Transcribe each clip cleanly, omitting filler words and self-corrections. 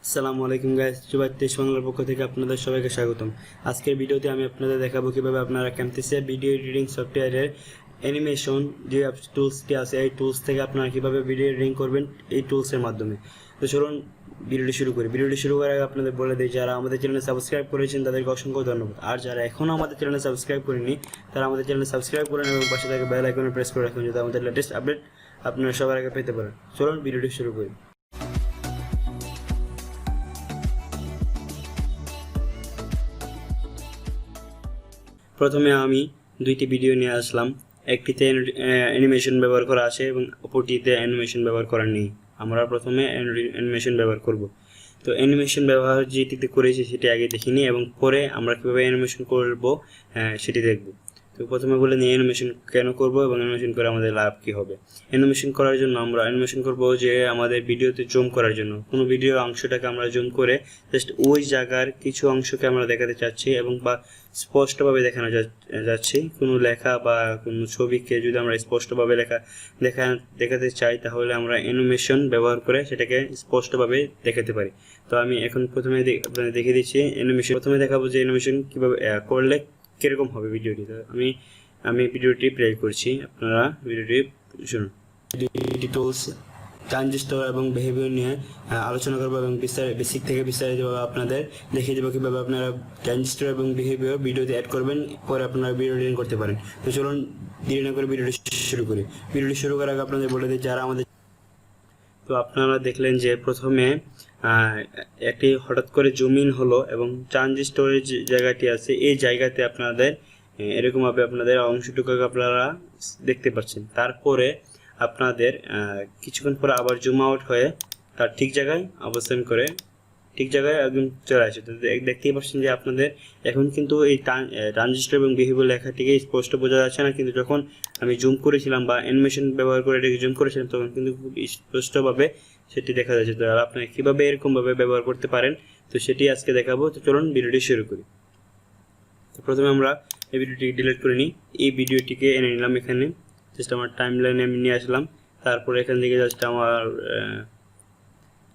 আসসালামু আলাইকুম গাইস, জুবাইদ বাংলার পক্ষ থেকে আপনাদের সবাইকে স্বাগতম। আজকের ভিডিওতে আমি আপনাদের দেখাবো কিভাবে আপনারা ক্যামটেসিয়া ভিডিও এডিটিং সফটওয়্যারের অ্যানিমেশন যে টুলসটি আছে এই টুলস থেকে আপনারা কিভাবে ভিডিও এডিটিং করবেন এই টুলসের মাধ্যমে। তো চলুন ভিডিওটি শুরু করি। ভিডিওটি শুরু করার আগে আপনাদের বলে দিই, যারা আমাদের চ্যানেলে সাবস্ক্রাইব করেছেন তাদেরকে অসংখ্য ধন্যবাদ, আর যারা এখনও আমাদের চ্যানেলে সাবস্ক্রাইব করেনি তারা আমাদের চ্যানেলে সাবস্ক্রাইব করেন এবং পাশে থাকা বেল আইকনে প্রেস করে রাখুন যাতে আমাদের লেটেস্ট আপডেট আপনারা সবার আগে পেতে পারেন। চলুন ভিডিওটি শুরু করি। প্রথমে আমি দুইটি ভিডিও নিয়ে আসলাম, একটিতে অ্যানিমেশন ব্যবহার করা আছে এবং অপরটিতে অ্যানিমেশন ব্যবহার করা নেই। আমরা প্রথমে অ্যানিমেশন ব্যবহার করব। তো অ্যানিমেশন ব্যবহার যেটিতে করেছি সেটি আগে দেখিনি এবং পরে আমরা কীভাবে অ্যানিমেশন করব সেটি দেখব। তো প্রথমে বলে নিই অ্যানিমেশন কেন করব এবং অ্যানিমেশন করে আমাদের লাভ কী হবে। অ্যানিমেশন করার জন্য আমরা অ্যানিমেশন করব যে আমাদের ভিডিওতে জুম করার জন্য, কোনো ভিডিও অংশটাকে আমরা জুম করে জাস্ট ওই জায়গার কিছু অংশকে আমরা দেখাতে চাচ্ছি এবং বা স্পষ্টভাবে দেখানো যাচ্ছে। কোনো লেখা বা কোনো ছবিকে যদি আমরা স্পষ্টভাবে দেখাতে চাই তাহলে আমরা অ্যানিমেশন ব্যবহার করে সেটাকে স্পষ্টভাবে দেখাতে পারি। তো আমি এখন প্রথমে আপনাদের দেখিয়ে দিচ্ছি অ্যানিমেশন। প্রথমে দেখাবো যে অ্যানিমেশন কীভাবে করলে কীরকম হবে ভিডিওটি। তো আমি ভিডিওটি প্লে করছি, আপনারা ভিডিওটি শুনুন। টুলস ট্রানজিস্টর এবং বিহেভিয়ার নিয়ে আলোচনা করবো এবং বেসিক থেকে বিস্তারিতভাবে আপনাদের দেখিয়ে দেবো কীভাবে আপনারা ট্রানজিস্টর এবং বিহেভিয়ার ভিডিওতে অ্যাড করবেন, পরে আপনারা ভিডিও এডিটিং করতে পারেন। তো চলুন দেরি না করে ভিডিওটি শুরু করি। ভিডিওটি শুরু করার আগে আপনাদের বলে দিই, যারা আমাদের তো আপনারা দেখলেন যে প্রথমে একটি হঠাৎ করে জুম ইন হলো এবং ট্রানজিস্টরের যে জায়গাটি আছে এই জায়গাতে আপনাদের এরকমভাবে আপনাদের অংশটুকু আপনারা দেখতে পাচ্ছেন। তারপরে আপনাদের কিছুক্ষণ পরে আবার জুম আউট হয়ে তার ঠিক জায়গায় অবস্থান করে ঠিক জায়গায় একদম চলে আসে। তো দেখতেই পাচ্ছেন যে আপনাদের এখন কিন্তু এই ট্রানজিস্টর এবং বিহেভিয়ার লেখাটিকে স্পষ্ট বোঝা যাচ্ছে না, কিন্তু যখন আমি জুম করেছিলাম বা অ্যানিমেশন ব্যবহার করে এটাকে জুম করেছিলাম তখন কিন্তু খুব স্পষ্টভাবে সেটি দেখা যাচ্ছে। তো আপনারা কীভাবে এরকমভাবে ব্যবহার করতে পারেন তো সেটি আজকে দেখাবো। তো চলুন ভিডিওটি শুরু করি। তো প্রথমে আমরা এই ভিডিওটিকে ডিলিট করে নিই। এই ভিডিওটিকে এনে নিলাম, এখানে জাস্ট আমার টাইম লাইনে আমি নিয়ে আসলাম। তারপরে এখান থেকে জাস্ট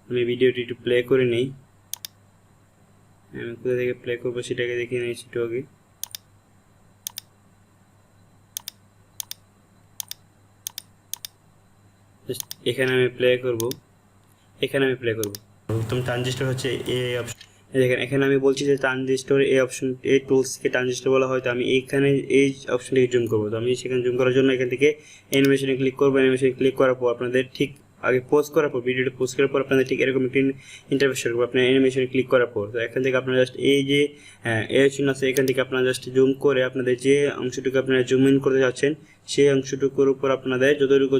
আমি ভিডিওটি একটু প্লে করে নিই। আমি কোথা থেকে প্লে করবো সেটাকে দেখিয়ে নিয়েছি একটু আগে। এখানে আমি প্লে করব। প্রথম ট্রানজিস্টর হচ্ছে এই অপশন। দেখেন এখানে আমি বলছি যে ট্রানজিস্টর এই অপশন, এই টুলসকে ট্রানজিস্টর বলা হয়। তো আমি এইখানে এই অপশনটিকে জুম করবো। তো আমি সেখানে জুম করার জন্য এখান থেকে অ্যানিমেশনে ক্লিক করবো। অ্যানিমেশনে ক্লিক করার পর আপনাদের ঠিক আগে পোজ করার পর ভিডিওটা পোজ করার পর আপনাদের ঠিক এরকম একটি ইন্টারফেস করবো আপনার অ্যানিমেশনে ক্লিক করার পর। তো এখান থেকে আপনারা জাস্ট এই যে এই অপশন আছে এখান থেকে আপনারা জাস্ট জুম করে আপনাদের যে অংশটুকু আপনারা জুম ইন করতে যাচ্ছেন সেই অংশটুকুর উপর আপনাদের যতটুকু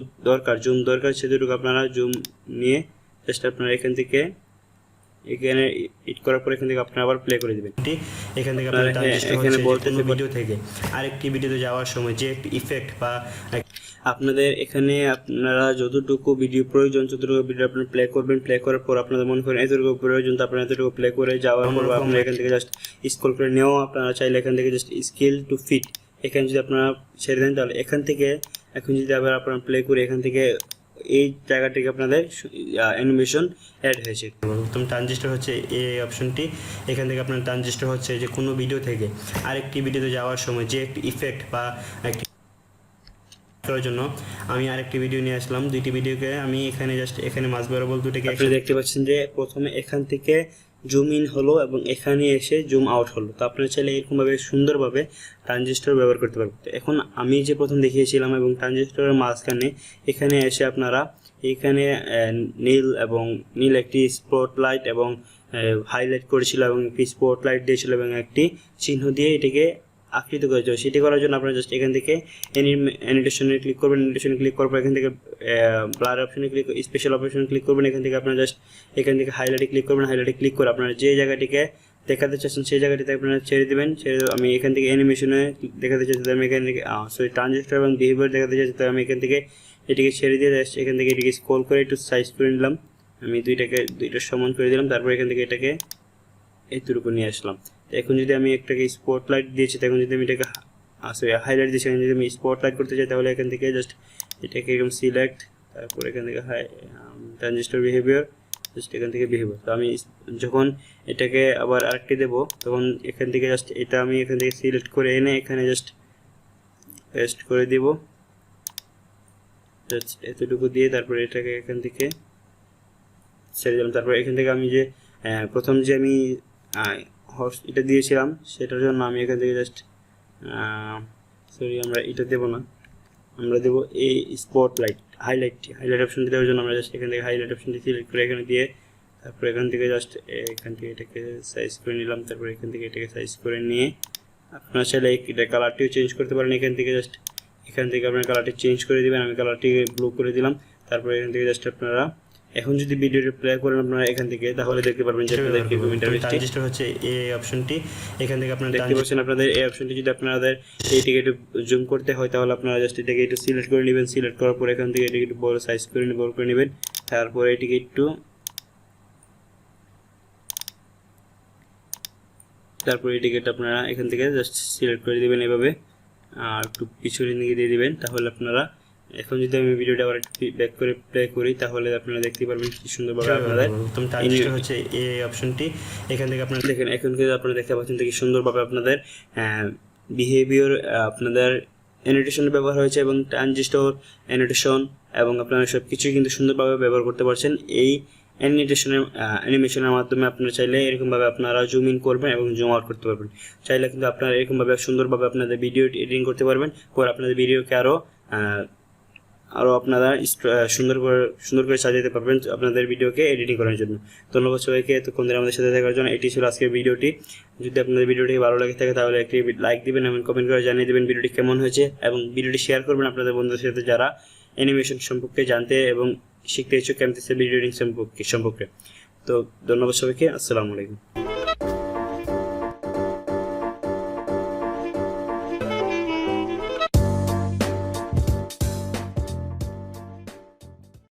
জুম দরকার সেটুকু আপনারা জুম নিয়ে জাস্ট আপনারা এখানে ইট করার পর এখান থেকে আপনারা আবার প্লে করে দেবেন। এখান থেকে আপনারা এখানে বলতেছে ভিডিও থেকে আরেকটি ভিডিওতে যাওয়ার সময় যে একটি ইফেক্ট বা আপনাদের এখানে আপনারা যতটুকু ভিডিও প্রয়োজন ততটুকু ভিডিও আপনারা প্লে করবেন। প্লে করার পর আপনাদের মনে করেন এতটুকু প্রয়োজন, তো আপনারা এতটুকু প্লে করে যাওয়ার পর আপনারা এখান থেকে জাস্ট স্ক্রল করে নেওয়া আপনারা চাইলে এখান থেকে জাস্ট স্কেল টু ফিট এখানে যদি আপনারা ছেড়ে দেন তাহলে এখান থেকে এখন যদি আবার আপনারা প্লে করে এখান থেকে এই জায়গাটিকে আপনাদের অ্যানিমেশন অ্যাড হয়েছে। প্রথম ট্রানজিস্টর হচ্ছে এই অপশনটি। এখান থেকে আপনার ট্রানজিস্টর হচ্ছে যে কোনো ভিডিও থেকে আরেকটি ভিডিওতে যাওয়ার সময় যে একটি ইফেক্ট বা একটি করার জন্য আমি আরেকটি ভিডিও নিয়ে আসলাম। দুইটি ভিডিওকে আমি এখানে জাস্ট এখানে মাঝ বরাবর দুটোকে আপনি দেখতে পাচ্ছেন যে প্রথমে এখান থেকে জুম ইন হলো এবং এখানে এসে জুম আউট হলো। তো আপনারা চাইলে এরকমভাবে সুন্দরভাবে ট্রানজিস্টর ব্যবহার করতে পারবেন। তো এখন আমি যে প্রথম দেখিয়েছিলাম এবং ট্রানজিস্টরের মাঝখানে এখানে এসে আপনারা এখানে নীল একটি স্পটলাইট এবং হাইলাইট করেছিল এবং একটি স্পটলাইট দিয়েছিল এবং একটি চিহ্ন দিয়ে এটিকে আকৃত করেছে। সেটি করার জন্য আপনারা জাস্ট এখান থেকে অ্যানিমেশনে ক্লিক করবেন। অ্যানিমেশনে ক্লিক করার পর এখান থেকে ব্লার অপশনে স্পেশাল অপশনে ক্লিক করবেন। এখান থেকে আপনারা জাস্ট এখান থেকে হাইলাইটে ক্লিক করবেন। হাইলাইটে ক্লিক করে আপনারা যে জায়গাটিকে দেখাতে চাচ্ছেন সেই জায়গাটিতে আপনারা ছেড়ে দেবেন। আমি এখান থেকে অ্যানিমেশনে দেখাতে চাচ্ছি, আমি এখান থেকে ট্রানজিস্টর এবং বিহেভিয়ার দেখাতে চাচ্ছি। তো আমি এখান থেকে এটিকে ছেড়ে দিয়ে জাস্ট এখান থেকে এটিকে স্ক্রল করে একটু সাইজ করে নিলাম। আমি দুইটা সমান করে দিলাম। তারপর এখান থেকে এটাকে এইটুকু নিয়ে আসলাম। এখন যদি আমি একটাকে স্পটলাইট দিয়েছি, তখন যদি আমি এটাকে হাইলাইট দিয়েছি, যদি আমি স্পটলাইট করতে চাই তাহলে এখান থেকে জাস্ট এটাকে এরকম সিলেক্ট, তারপর এখান থেকে ট্রানজিস্টর বিহেভিয়ার জাস্ট এখান থেকে বিহেভিয়ার। তো আমি যখন এটাকে আবার আরেকটি দেবো তখন এখান থেকে জাস্ট এটা আমি এখান থেকে সিলেক্ট করে এনে এখানে জাস্ট পেস্ট করে দিব, জাস্ট এতটুকু দিয়ে তারপরে এটাকে এখান থেকে ছেড়ে দিলাম। তারপর এখান থেকে আমি যে প্রথম যে আমি এটা দিয়েছিলাম সেটার জন্য আমি এখান থেকে জাস্ট সরি আমরা এটা দেবো না, আমরা দেবো এই স্পটলাইট হাইলাইট অপশনটি দেওয়ার জন্য আমরা জাস্ট এখান থেকে হাইলাইট অপশনটি সিলেক্ট করে এখানে দিয়ে তারপর এখান থেকে জাস্ট এখান থেকে এটাকে সাইজ করে নিলাম। তারপর এখান থেকে এটাকে সাইজ করে নিয়ে আপনারা চাইলে এটা কালারটিও চেঞ্জ করতে পারেন। এখান থেকে জাস্ট এখান থেকে আপনার কালারটি চেঞ্জ করে দেবেন, আমি কালারটি ব্লু করে দিলাম। তারপর এখান থেকে জাস্ট আপনারা এখন যদি ভিডিওটি প্লে করেন আপনারা এখান থেকে তাহলে দেখতে পারবেন যে আপনাদের কিরকম ইন্টারফেসটি ট্রানজিস্টর হচ্ছে এই অপশনটি। এখান থেকে আপনারা দেখতে পাচ্ছেন আপনাদের এই অপশনটি যদি আপনাদের এইটিকে একটু জুম করতে হয় তাহলে আপনারা জাস্ট এটাকে একটু সিলেক্ট করে নেবেন। সিলেক্ট করার পর এখান থেকে এটাকে একটু বড় সাইজ করে বড় করে নেবেন। তারপর এটিকে একটু আপনারা এখান থেকে জাস্ট সিলেক্ট করে দিবেন এভাবে, আর একটু পিছনে নিয়ে দিয়ে দিবেন। তাহলে আপনারা এখন যদি আমি ভিডিওটা আবার একটু ব্যাক করে প্লে করি তাহলে আপনারা দেখতে পারবেন কি সুন্দরভাবে আপনাদের ট্রানজিস্টর হচ্ছে এই অপশনটি। এখান থেকে আপনারা দেখেন এখন কিন্তু আপনারা দেখতে পাচ্ছেন কি সুন্দরভাবে আপনাদের বিহেভিয়ার আপনাদের অ্যানোটেশন ব্যবহার হয়েছে এবং ট্রানজিস্টর অ্যানোটেশন এবং আপনারা সব কিছুই কিন্তু সুন্দরভাবে ব্যবহার করতে পারছেন। এই অ্যানিমেশনের মাধ্যমে আপনারা চাইলে এরকমভাবে আপনারা জুম ইন করবেন এবং জুম আউট করতে পারবেন। চাইলে কিন্তু আপনারা এরকমভাবে সুন্দরভাবে আপনাদের ভিডিও এডিটিং করতে পারবেন। পরে আপনাদের ভিডিওকে আরও আপনারা সুন্দর করে সাজাতে পারবেন আপনাদের ভিডিওকে এডিটিং করার জন্য। ধন্যবাদ সবাইকে এতক্ষণ ধরে আমাদের সাথে থাকার জন্য। এটি ছিল আজকের ভিডিওটি। যদি আপনাদের ভিডিওটি ভালো লাগে থাকে তাহলে একটি লাইক দিবেন এবং কমেন্ট করে জানিয়ে দেবেন ভিডিওটি কেমন হয়েছে এবং ভিডিওটি শেয়ার করবেন আপনাদের বন্ধুদের সাথে যারা অ্যানিমেশন সম্পর্কে জানতে এবং শিখতে ইচ্ছুক Camtasia ভিডিও এডিটিং সম্পর্কে। তো ধন্যবাদ সবাইকে, আসসালামু আলাইকুম।